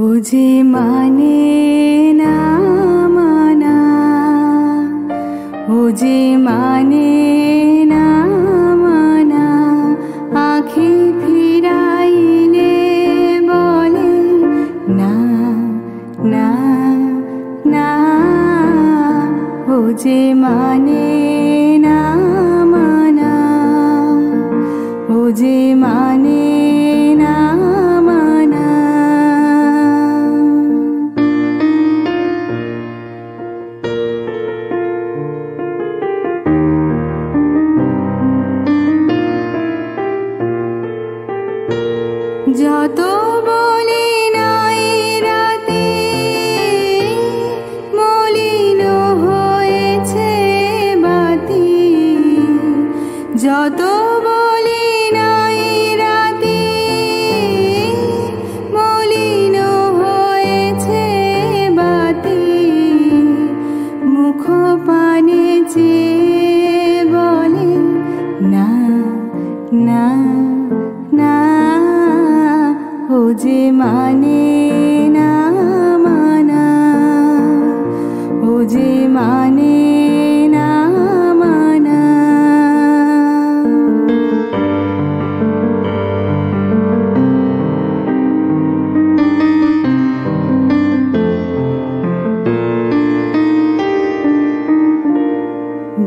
ও যে মানে না মানা, ও যে মানে না মানা, আঁখি ফিরাইলে বলে না না না। ও যে মানে না মানা, ও যে মানে না মানা। যত বলি নাই রাতে মলিন হয়েছে বাতি, যত বলি নাই রাতে মলিন হয়েছে বাতি, মুখ পানে চেয়ে বলে না না না। ও যে মানে না মানা, ও যে মানে না মানা।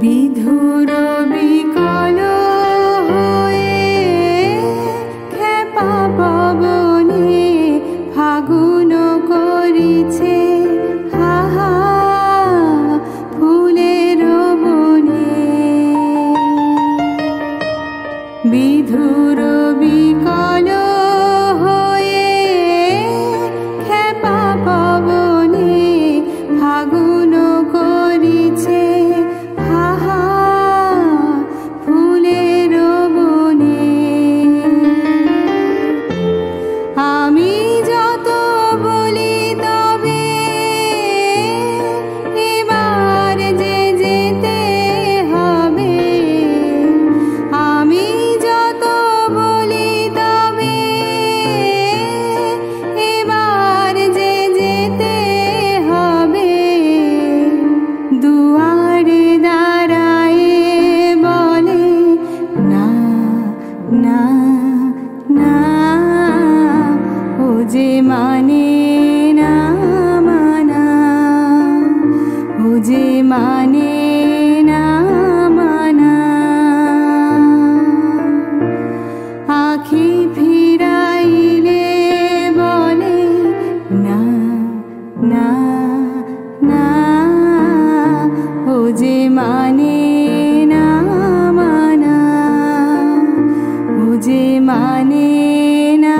বিধুর বিকল হয়ে খেপা পবনে ফাগুন করিছে হাহা ফুলের বনে। বিধুর বিকল হয়ে খেপা পবনে ফাগুন করিছে হাহা ফুলের বনে। আমি যত বলি তবে এবার যে যেতে হবে, আমি যত বলি তবে এবার যে যেতে হবে। দুয়ারে দাঁড়ায় বলে না না না। ও যে মানে না মানা, ও যে মানে না মানা। আঁখি ফিরাইলে বলে না না না। ও যে মানে না মানা, ও যে মানে না।